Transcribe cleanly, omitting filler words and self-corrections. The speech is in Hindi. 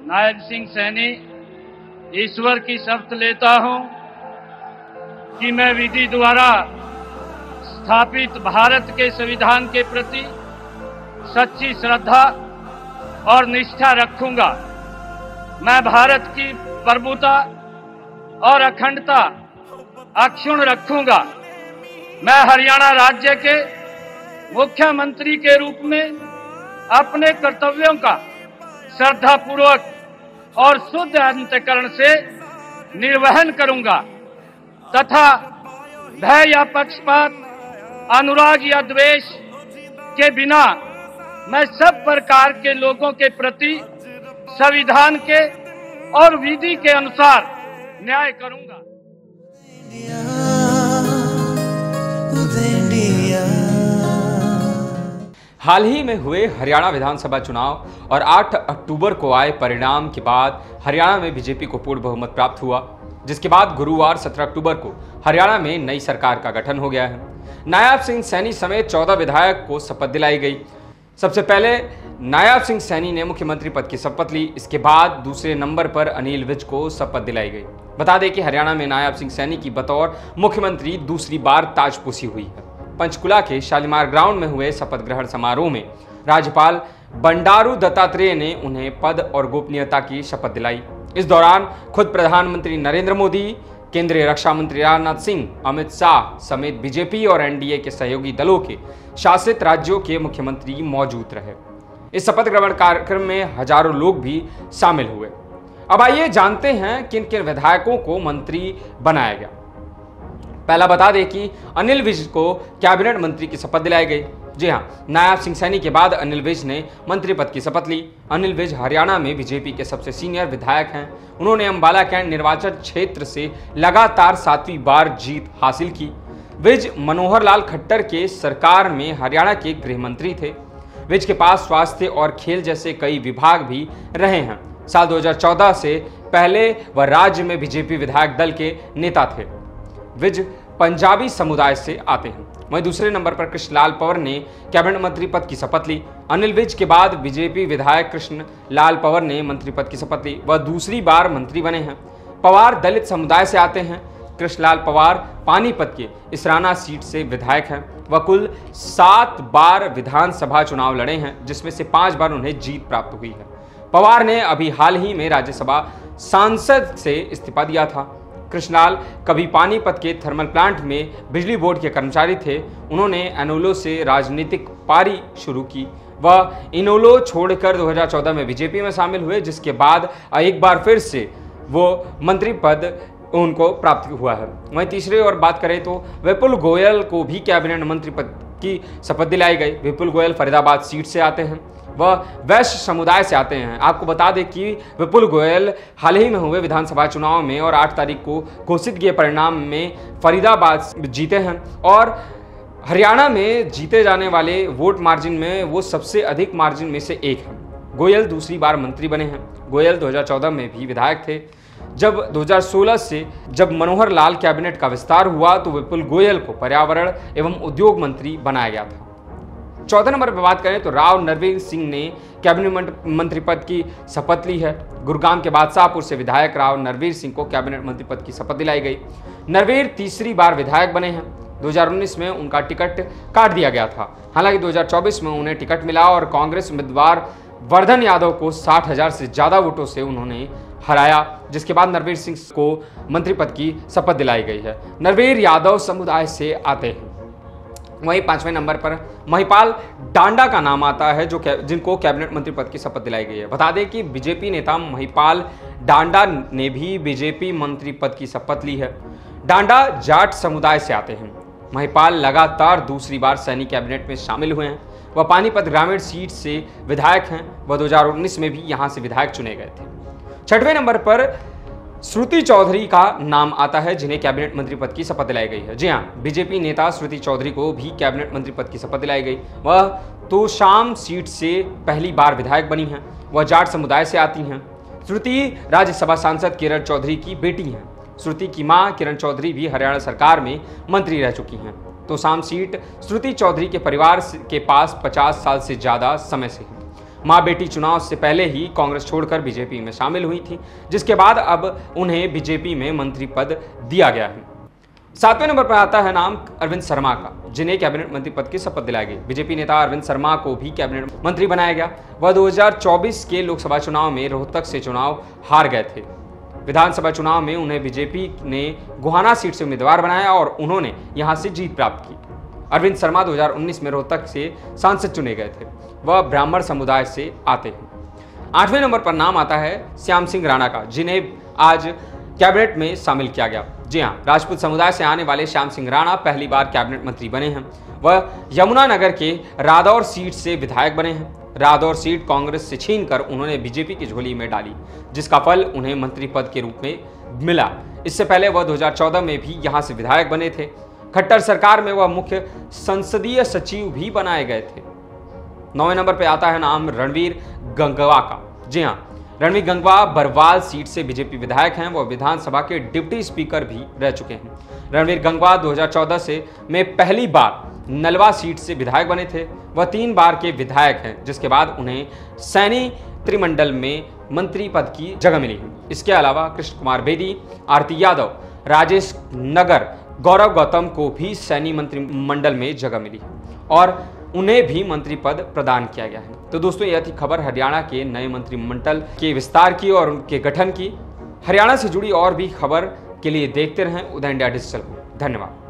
नायब सिंह सैनी ईश्वर की शपथ लेता हूं कि मैं विधि द्वारा स्थापित भारत के संविधान के प्रति सच्ची श्रद्धा और निष्ठा रखूंगा। मैं भारत की प्रभुता और अखंडता अक्षुण्ण रखूंगा। मैं हरियाणा राज्य के मुख्यमंत्री के रूप में अपने कर्तव्यों का श्रद्धापूर्वक और शुद्ध अंतःकरण से निर्वहन करूंगा तथा भय या पक्षपात, अनुराग या द्वेष के बिना मैं सब प्रकार के लोगों के प्रति संविधान के और विधि के अनुसार न्याय करूंगा। हाल ही में हुए हरियाणा विधानसभा चुनाव और 8 अक्टूबर को आए परिणाम के बाद हरियाणा में बीजेपी को पूर्ण बहुमत प्राप्त हुआ, जिसके बाद गुरुवार 17 अक्टूबर को हरियाणा में नई सरकार का गठन हो गया है। नायब सिंह सैनी समेत 14 विधायक को शपथ दिलाई गई। सबसे पहले नायब सिंह सैनी ने मुख्यमंत्री पद की शपथ ली। इसके बाद दूसरे नंबर पर अनिल विज को शपथ दिलाई गई। बता दें कि हरियाणा में नायब सिंह सैनी की बतौर मुख्यमंत्री दूसरी बार ताजपोशी हुई है। पंचकुला के शालीमार ग्राउंड में हुए शपथ ग्रहण समारोह में राज्यपाल बंडारू दत्तात्रेय ने उन्हें पद और गोपनीयता की शपथ दिलाई। इस दौरान खुद प्रधानमंत्री नरेंद्र मोदी, केंद्रीय रक्षा मंत्री राजनाथ सिंह, अमित शाह समेत बीजेपी और एनडीए के सहयोगी दलों के शासित राज्यों के मुख्यमंत्री मौजूद रहे। इस शपथ ग्रहण कार्यक्रम में हजारों लोग भी शामिल हुए। अब आइए जानते हैं किन किन विधायकों को मंत्री बनाया गया। पहला बता दें कि अनिल विज को कैबिनेट मंत्री की शपथ दिलाई गई। जी हां, नायब सिंह सैनी के बाद अनिल विज ने मंत्री पद की शपथ ली। अनिल विज हरियाणा में बीजेपी के सबसे सीनियर विधायक हैं। उन्होंने अंबाला कैंट निर्वाचन क्षेत्र से लगातार 7वीं बार जीत हासिल की। विज मनोहर लाल खट्टर के सरकार में हरियाणा के गृह मंत्री थे। विज के पास स्वास्थ्य और खेल जैसे कई विभाग भी रहे हैं। साल 2014 से पहले वह राज्य में बीजेपी विधायक दल के नेता थे। विज पंजाबी समुदाय से आते हैं। वहीं दूसरे नंबर पर कृष्ण लाल पंवार ने कैबिनेट मंत्री पद की शपथ ली। अनिल विज के बाद बीजेपी विधायक कृष्ण लाल पंवार ने मंत्री पद की शपथ ली। वह दूसरी बार मंत्री बने हैं। पंवार दलित समुदाय से आते हैं। कृष्ण लाल पंवार पानीपत के इसराना सीट से विधायक हैं। वह कुल 7 बार विधानसभा चुनाव लड़े हैं, जिसमें से 5 बार उन्हें जीत प्राप्त हुई है। पंवार ने अभी हाल ही में राज्यसभा सांसद से इस्तीफा दिया था। कृष्णलाल कभी पानीपत के थर्मल प्लांट में बिजली बोर्ड के कर्मचारी थे। उन्होंने इनेलो से राजनीतिक पारी शुरू की। वह इनेलो छोड़कर 2014 में बीजेपी में शामिल हुए, जिसके बाद एक बार फिर से वो मंत्री पद उनको प्राप्त हुआ है। वहीं तीसरे और बात करें तो विपुल गोयल को भी कैबिनेट मंत्री पद की शपथ दिलाई गई। विपुल गोयल फरीदाबाद सीट से आते हैं। वह वैश्य समुदाय से आते हैं। आपको बता दें कि विपुल गोयल हाल ही में हुए विधानसभा चुनाव में और 8 तारीख को घोषित किए परिणाम में फरीदाबाद जीते हैं और हरियाणा में जीते जाने वाले वोट मार्जिन में वो सबसे अधिक मार्जिन में से एक है। गोयल दूसरी बार मंत्री बने हैं। गोयल 2014 में भी विधायक थे। जब 2016 से जब मनोहर लाल कैबिनेट का विस्तार हुआ तो विपुल गोयल को पर्यावरण एवं उद्योग मंत्री बनाया गया था। चौथे नंबर पर बात करें तो राव नरवीर सिंह ने कैबिनेट मंत्री पद की शपथ ली है। गुरुग्राम के बादशाहपुर से विधायक राव नरवीर सिंह को कैबिनेट मंत्री पद की शपथ दिलाई गई। नरवीर तीसरी बार विधायक बने हैं। 2019 में उनका टिकट काट दिया गया था। हालांकि 2024 में उन्हें टिकट मिला और कांग्रेस उम्मीदवार वर्धन यादव को 60,000 से ज्यादा वोटों से उन्होंने हराया, जिसके बाद नरवीर सिंह को मंत्री पद की शपथ दिलाई गई है। नरवीर यादव समुदाय से आते हैं। वहीं 5वें नंबर पर महिपाल डांडा का नाम आता है, जिनको कैबिनेट मंत्री पद की शपथ दिलाई गई है। बता दें कि बीजेपी नेता महिपाल डांडा ने भी बीजेपी मंत्री पद की शपथ ली है। डांडा जाट समुदाय से आते हैं। महिपाल लगातार दूसरी बार सैनी कैबिनेट में शामिल हुए हैं। वह पानीपत ग्रामीण सीट से विधायक हैं। वह 2019 में भी यहां से विधायक चुने गए थे। 6वें नंबर पर श्रुति चौधरी का नाम आता है, जिन्हें कैबिनेट मंत्री पद की शपथ दिलाई गई है। जी हाँ, बीजेपी नेता श्रुति चौधरी को भी कैबिनेट मंत्री पद की शपथ दिलाई गई। वह तोशाम सीट से पहली बार विधायक बनी हैं। वह जाट समुदाय से आती हैं। श्रुति राज्यसभा सांसद किरण चौधरी की बेटी हैं। श्रुति की मां किरण चौधरी भी हरियाणा सरकार में मंत्री रह चुकी हैं। तोशाम सीट श्रुति चौधरी के परिवार के पास 50 साल से ज्यादा समय से है। मां बेटी चुनाव से पहले ही कांग्रेस छोड़कर बीजेपी में शामिल हुई थी, जिसके बाद अब उन्हें बीजेपी में मंत्री पद दिया गया है। 7वें नंबर पर आता है नाम अरविंद शर्मा का, जिन्हें कैबिनेट मंत्री पद की शपथ दिलाई गई। बीजेपी नेता अरविंद शर्मा को भी कैबिनेट मंत्री बनाया गया। वह 2024 के लोकसभा चुनाव में रोहतक से चुनाव हार गए थे। विधानसभा चुनाव में उन्हें बीजेपी ने गोहाना सीट से उम्मीदवार बनाया और उन्होंने यहां से जीत प्राप्त की। अरविंद शर्मा 2019 में रोहतक से सांसद चुने गए थे। वह ब्राह्मण समुदाय से आते हैं। 8वें नंबर पर नाम आता है श्याम सिंह राणा का, जिन्हें आज कैबिनेट में शामिल किया गया। जी हां, राजपूत समुदाय से आने वाले श्याम सिंह राणा पहली बार कैबिनेट मंत्री बने हैं। वह यमुनानगर के रादौर सीट से विधायक बने हैं। रादौर सीट कांग्रेस से छीनकर उन्होंने बीजेपी की झोली में डाली, जिसका फल उन्हें मंत्री पद के रूप में मिला। इससे पहले वह 2014 में भी यहां से विधायक बने थे। खट्टर सरकार में वह मुख्य संसदीय सचिव भी बनाए गए थे। 9वें नंबर पर आता है नाम रणवीर गंगवा का। जी हां, रणवीर गंगवा बरवाल सीट से बीजेपी विधायक हैं। वह विधानसभा के डिप्टी स्पीकर भी रह चुके हैं। रणवीर गंगवा 2014 में पहली बार नलवा सीट से विधायक बने थे। वह 3 बार के विधायक हैं, जिसके बाद उन्हें सैनी त्रिमंडल में मंत्री पद की जगह मिली। इसके अलावा कृष्ण कुमार बेदी, आरती यादव, राजेश नगर, गौरव गौतम को भी सैनी मंत्रिमंडल में जगह मिली और उन्हें भी मंत्री पद प्रदान किया गया है। तो दोस्तों, यह थी खबर हरियाणा के नए मंत्रिमंडल के विस्तार की और उनके गठन की। हरियाणा से जुड़ी और भी खबर के लिए देखते रहें उदय इंडिया डिजिटल को। धन्यवाद।